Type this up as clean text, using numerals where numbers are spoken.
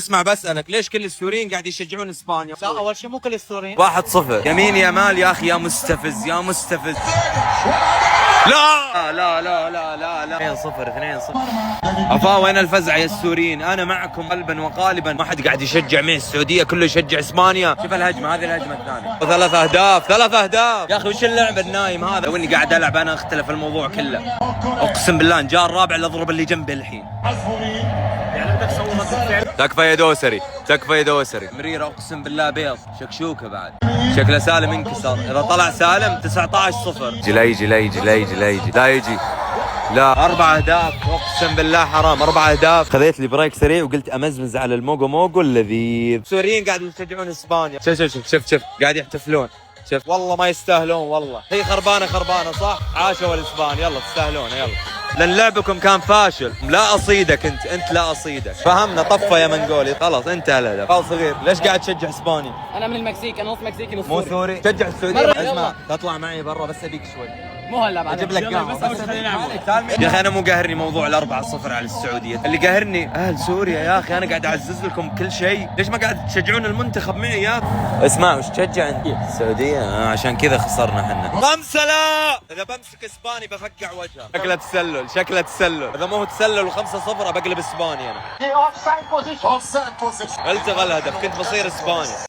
اسمع بسألك ليش كل السوريين قاعد يشجعون اسبانيا؟ لا اول شيء مو كل السوريين. 1-0 يمين يمال يا اخي، يا مستفز يا مستفز. لا لا لا لا لا لا 2-0 افا وين الفزع يا السوريين؟ انا معكم قلبا وقالبا. ما حد قاعد يشجع معي السعوديه، كله يشجع اسبانيا. شوف الهجمه هذه، الهجمه الثانيه، 3 اهداف 3 اهداف. يا اخي وش اللعب النايم هذا؟ لو اني قاعد العب انا اختلف الموضوع كله. اقسم بالله ان جاء الرابع اللي اضرب اللي جنبي الحين. تكفى يا دوسري، تكفى يا دوسري. مريرة اقسم بالله بيض شكشوكه بعد. شكله سالم انكسر، اذا طلع سالم 19-0. جليجي ليجي ليجي ليجي لا يجي. لا 4 اهداف اقسم بالله حرام. 4 اهداف. خذيت لي بريك سريع وقلت امزمز على الموجو موجو اللذيذ. السوريين قاعدوا يشجعون اسبانيا. شوف شوف شوف شوف شوف قاعد يحتفلون. شوف والله ما يستاهلون، والله هي خربانه خربانه صح. عاشوا الاسبان، يلا تستاهلون يلا. لان لعبكم كان فاشل. لا اصيدك انت لا اصيدك. فهمنا طفه يا منقولي، خلاص انتهى الهدف. فال صغير ليش قاعد تشجع اسبانيا؟ انا من المكسيك، انا نص مكسيكي نص مو سوري. سوري. شجع السعوديه. اسمع يلا. تطلع معي برا بس ابيك شوي. مو هلا بعد اجيب لك قهوه بس يا اخي. انا مو قاهرني موضوع 4-0 على السعوديه، اللي قاهرني اهل سوريا. يا اخي انا قاعد اعزز لكم كل شيء، ليش ما قاعد تشجعون المنتخب معي يا اخي؟ اسمع وش تشجع انت؟ السعوديه. عشان كذا خسرنا احنا. 5 لا. اذا بمسك اسباني بفقع وجهه. شكله تسلل، شكله تسلل. اذا ما هو تسلل و5-0 بقلب اسباني انا. التغى الهدف، كنت بصير اسباني.